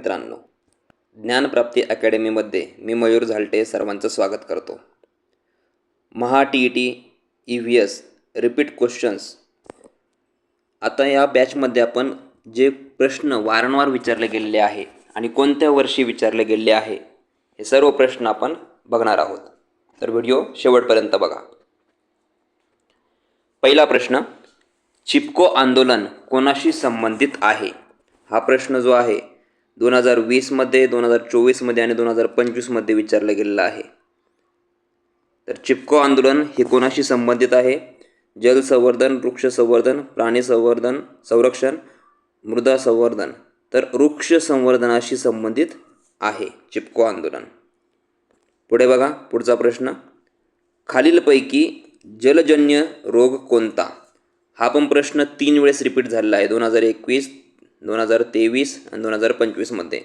मित्रांनो, ज्ञानप्राप्ती अकॅडमीमध्ये मी मयूर झालटे सर्वांचं स्वागत करतो. महा TET EVS रिपीट क्वेश्चन्स. आता या बॅचमध्ये आपण जे प्रश्न वारंवार विचारले गेलेले आहे आणि कोणत्या वर्षी विचारले गेलेले आहे हे सर्व प्रश्न आपण बघणार आहोत. तर व्हिडिओ शेवटपर्यंत बघा. पहिला प्रश्न, चिपको आंदोलन कोणाशी संबंधित आहे? हा प्रश्न जो आहे 2020मध्ये, 2024मध्ये आणि 2025मध्ये विचारला गेलेला आहे. तर चिपको आंदोलन हे कोणाशी संबंधित आहे? जल संवर्धन, वृक्ष संवर्धन, प्राणी संवर्धन संरक्षण, मृदा संवर्धन. तर वृक्ष संवर्धनाशी संबंधित आहे चिपको आंदोलन. पुढे बघा, पुढचा प्रश्न, खालीलपैकी जलजन्य रोग कोणता? हा पण प्रश्न 3 वेळेस रिपीट झालेला आहे 2021, 2023 आणि 2025मध्ये.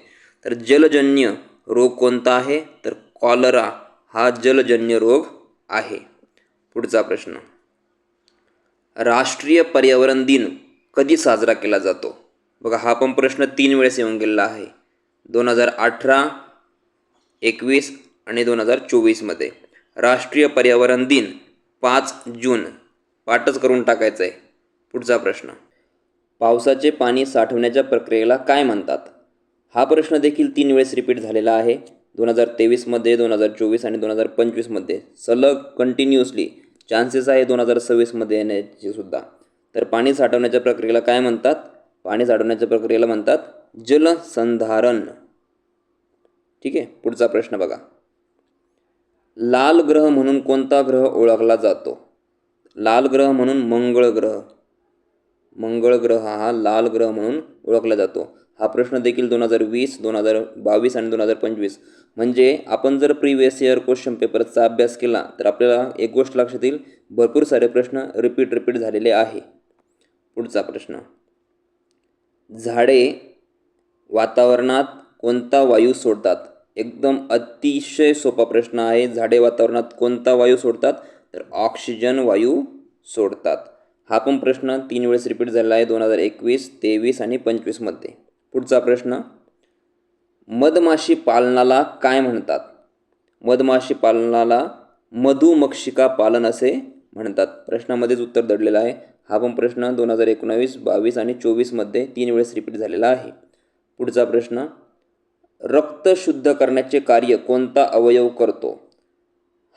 तर जलजन्य रोग कोणता आहे? तर कॉलरा हा जलजन्य रोग आहे. पुढचा प्रश्न, राष्ट्रीय पर्यावरण दिन कधी साजरा केला जातो? बघा, हा पण प्रश्न 3 वेळेस येऊन गेलेला आहे 2018, 21 आणि 2024मध्ये. राष्ट्रीय पर्यावरण दिन 5 जून. पाठच करून टाकायचं आहे. पुढचा प्रश्न, पावसाचे पाणी साठवण्याच्या प्रक्रियेला काय म्हणतात? हा प्रश्न देखील 3 वेळेस रिपीट झालेला आहे 2023मध्ये, 2024 आणि 2025मध्ये. सलग कंटिन्युअसली चान्सेस आहे 2026मध्ये येण्याची सुद्धा. तर पाणी साठवण्याच्या प्रक्रियेला काय म्हणतात? पाणी साठवण्याच्या प्रक्रियेला म्हणतात जलसंधारण. ठीक आहे. पुढचा प्रश्न बघा, लाल ग्रह म्हणून कोणता ग्रह ओळखला जातो? लाल ग्रह म्हणून मंगळ ग्रह. मंगळ ग्रह हा लाल ग्रह म्हणून ओळखला जातो. हा प्रश्न देखील 2020, 2022 आणि 2025. म्हणजे आपण जर प्रिव्हियस इयर क्वेश्चन पेपरचा अभ्यास केला तर आपल्याला एक गोष्ट लक्षात येईल, भरपूर सारे प्रश्न रिपीट झालेले आहे. पुढचा प्रश्न, झाडे वातावरणात कोणता वायू सोडतात? एकदम अतिशय सोपा प्रश्न आहे. झाडे वातावरणात कोणता वायू सोडतात? तर ऑक्सिजन वायू सोडतात. हा पण प्रश्न 3 वेळेस रिपीट झाला आहे 2021, 23 आणि 25मध्ये. पुढचा प्रश्न, मधमाशी पालनाला काय म्हणतात? मधमाशी पालनाला मधुमक्षिका पालन असे म्हणतात. प्रश्नामध्येच उत्तर दडलेलं आहे. हा पण प्रश्न 2019, 22 आणि 24मध्ये 3 वेळेस रिपीट झालेला आहे. पुढचा प्रश्न, रक्त शुद्ध करण्याचे कार्य कोणता अवयव करतो?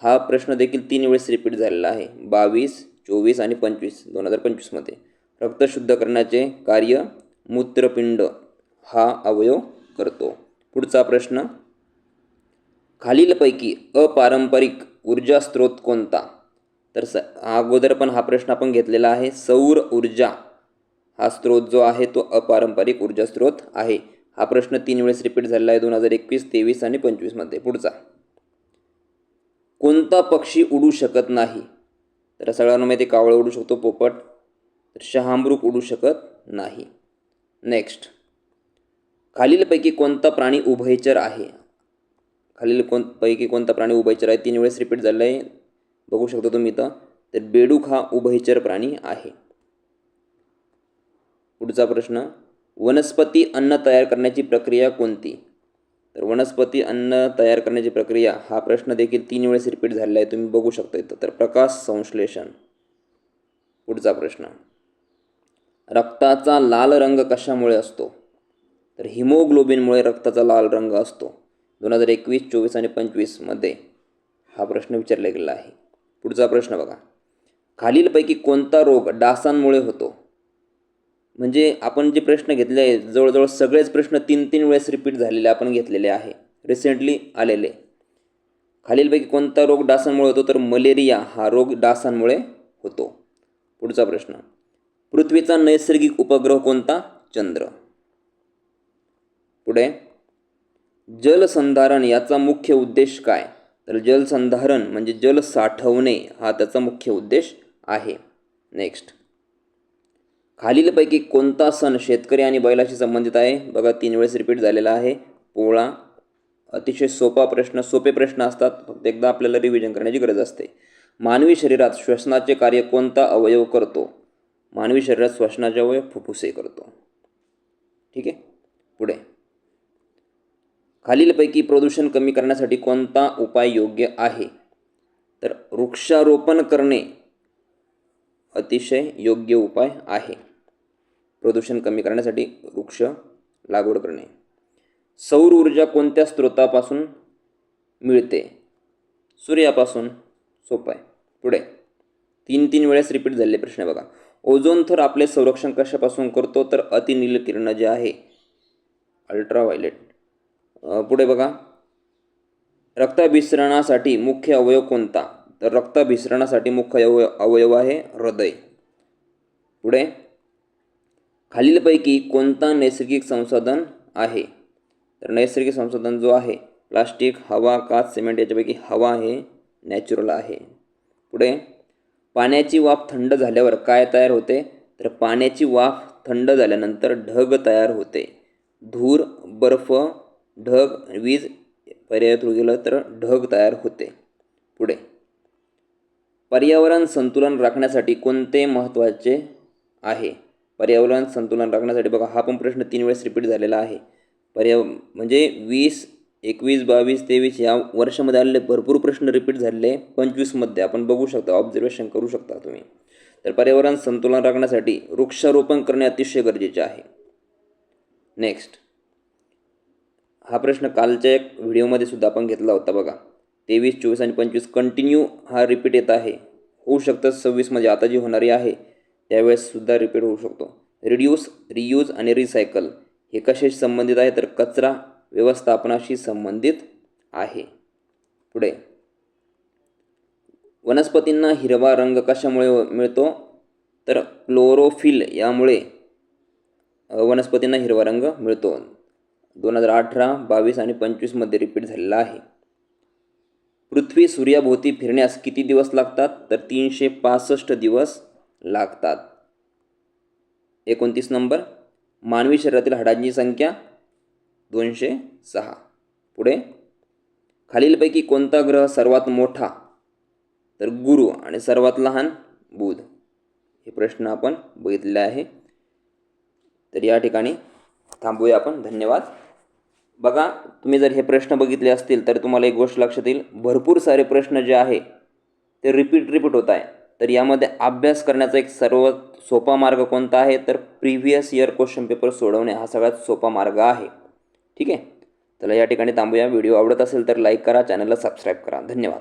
हा प्रश्न देखील 3 वेळेस रिपीट झालेला आहे 22, 24 आणि 25, 2025मध्ये. रक्त शुद्ध करण्याचे कार्य मूत्रपिंड हा अवयव करतो. पुढचा प्रश्न, खालीलपैकी अपारंपरिक ऊर्जा स्रोत कोणता? तर अगोदर पण हा प्रश्न आपण घेतलेला आहे. सौर ऊर्जा हा स्रोत जो आहे तो अपारंपरिक ऊर्जा स्रोत आहे. हा प्रश्न 3 वेळेस रिपीट झालेला आहे 2021, 23 आणि 25मध्ये. पुढचा, कोणता पक्षी उडू शकत नाही? तर सगळ्यांना माहिती, कावळा उडू शकतो, पोपट. तर शहामृग उडू शकत नाही. नेक्स्ट, खालीलपैकी कोणता प्राणी उभयचर आहे? पैकी कोणता प्राणी उभयचर आहे? 3 वेळेस रिपीट झालेला आहे, बघू शकता तुम्ही इथं. तर बेडूक हा उभयचर प्राणी आहे. पुढचा प्रश्न, वनस्पती अन्न तयार करण्याची प्रक्रिया कोणती? तर वनस्पती अन्न तयार करण्याची प्रक्रिया हा प्रश्न देखील 3 वेळेस रिपीट झालेला आहे, तुम्ही बघू शकता इथं. तर प्रकाश संश्लेषण. पुढचा प्रश्न, रक्ताचा लाल रंग कशामुळे असतो? तर हिमोग्लोबिनमुळे रक्ताचा लाल रंग असतो. 2021, 24 आणि 25मध्ये हा प्रश्न विचारला गेला आहे. पुढचा प्रश्न बघा, खालीलपैकी कोणता रोग डासांमुळे होतो? म्हणजे आपण जे प्रश्न घेतले आहे जवळजवळ सगळेच प्रश्न 3 वेळेस रिपीट झालेले आपण घेतलेले आहे, रिसेंटली आलेले. खालीलपैकी कोणता रोग डासांमुळे होतो? तर मलेरिया हा रोग डासांमुळे होतो. पुढचा प्रश्न, पृथ्वीचा नैसर्गिक उपग्रह कोणता? चंद्र. पुढे, जलसंधारण याचा मुख्य उद्देश काय? तर जलसंधारण म्हणजे जल साठवणे हा त्याचा मुख्य उद्देश आहे. नेक्स्ट, खालीलपैकी कोणता सण शेतकरी आणि बैलाशी संबंधित आहे? बघा, 3 वेळेस रिपीट झालेला आहे, पोळा. अतिशय सोपे प्रश्न असतात, फक्त एकदा आपल्याला रिव्हिजन करण्याची गरज असते. मानवी शरीरात श्वसनाचे कार्य कोणता अवयव करतो? मानवी शरीरात श्वसनाचे अवयव फुफ्फुसे करतो. ठीक आहे. पुढे, खालीलपैकी प्रदूषण कमी करण्यासाठी कोणता उपाय योग्य आहे? तर वृक्षारोपण करणे अतिशय योग्य उपाय आहे. प्रदूषण कमी करण्यासाठी वृक्ष लागवड करणे. सौर ऊर्जा कोणत्या स्रोतापासून मिळते? सूर्यापासून. सोपं आहे. पुढे 3 वेळेस रिपीट झालेले प्रश्न बघा. ओझोन थर आपले संरक्षण कशापासून करतो? तर अतिनील किरण जे आहे, अल्ट्राव्हायलेट. पुढे बघा, रक्ताभिसरणासाठी मुख्य अवयव कोणता? तर रक्ताभिसरणासाठी मुख्य अवयव आहे हृदय. पुढे, खालीलपैकी कोणता नैसर्गिक संसाधन आहे? तर नैसर्गिक संसाधन जो आहे प्लास्टिक, हवा, काच, सिमेंट याच्यापैकी हवा हे नॅचरल आहे. पुढे, पाण्याची वाफ थंड झाल्यावर काय तयार होते? तर पाण्याची वाफ थंड झाल्यानंतर ढग तयार होते. धूर, बर्फ, ढग, वीज पर्याय थ्रू गेलं तर ढग तयार होते. पुढे, पर्यावरण संतुलन राखण्यासाठी कोणते महत्त्वाचे आहे? पर्यावरण संतुलन राखण्यासाठी बघा, हा पण प्रश्न 3 वेळेस रिपीट झालेला आहे. म्हणजे 20, 21, 22, 23 या वर्षामध्ये आलेले भरपूर प्रश्न रिपीट झालेले. 25मध्ये आपण बघू शकता, ऑब्झर्वेशन करू शकता तुम्ही. तर पर्यावरण संतुलन राखण्यासाठी वृक्षारोपण करणे अतिशय गरजेचे आहे. नेक्स्ट, हा प्रश्न कालच्या एक व्हिडिओमध्ये सुद्धा आपण घेतला होता बघा. 23, 24 आणि 25 कंटिन्यू हा रिपीट येत आहे. होऊ शकतं 26मध्ये आता जी होणारी आहे त्यावेळेस सुद्धा रिपीट होऊ शकतो. रिड्यूस, रियूज आणि रिसायकल हे कशाशी संबंधित आहे? तर कचरा व्यवस्थापनाशी संबंधित आहे. पुढे, वनस्पतींना हिरवा रंग कशामुळे मिळतो? तर क्लोरोफिल यामुळे वनस्पतींना हिरवा रंग मिळतो. 2018, 22 आणि 25मध्ये रिपीट झालेला आहे. पृथ्वी सूर्याभोवती फिरण्यास किती दिवस लागतात? तर 365 दिवस लागतात. 29 नंबर, मानवी शरीरातील हाडांची संख्या 206. पुढे, खालीलपैकी कोणता ग्रह सर्वात मोठा? तर गुरु आणि सर्वात लहान बुध. हे प्रश्न आपण बघितलेले आहे. तर या ठिकाणी थांबूया आपण. धन्यवाद. बघा, तुम्ही जर हे प्रश्न बघितले असतील तर तुम्हाला एक गोष्ट लक्षात येईल, भरपूर सारे प्रश्न जे आहे ते रिपीट होत आहे. तर यामध्ये अभ्यास करण्याचा एक सर्वात सोपा मार्ग कोणता आहे? तर प्रिव्हियस इयर क्वेश्चन पेपर सोडवणे हा सगळ्यात सोपा मार्ग आहे. ठीक आहे. चला या ठिकाणी थांबूया. व्हिडिओ आवडत असेल तर लाईक करा, चॅनलला सबस्क्राईब करा. धन्यवाद.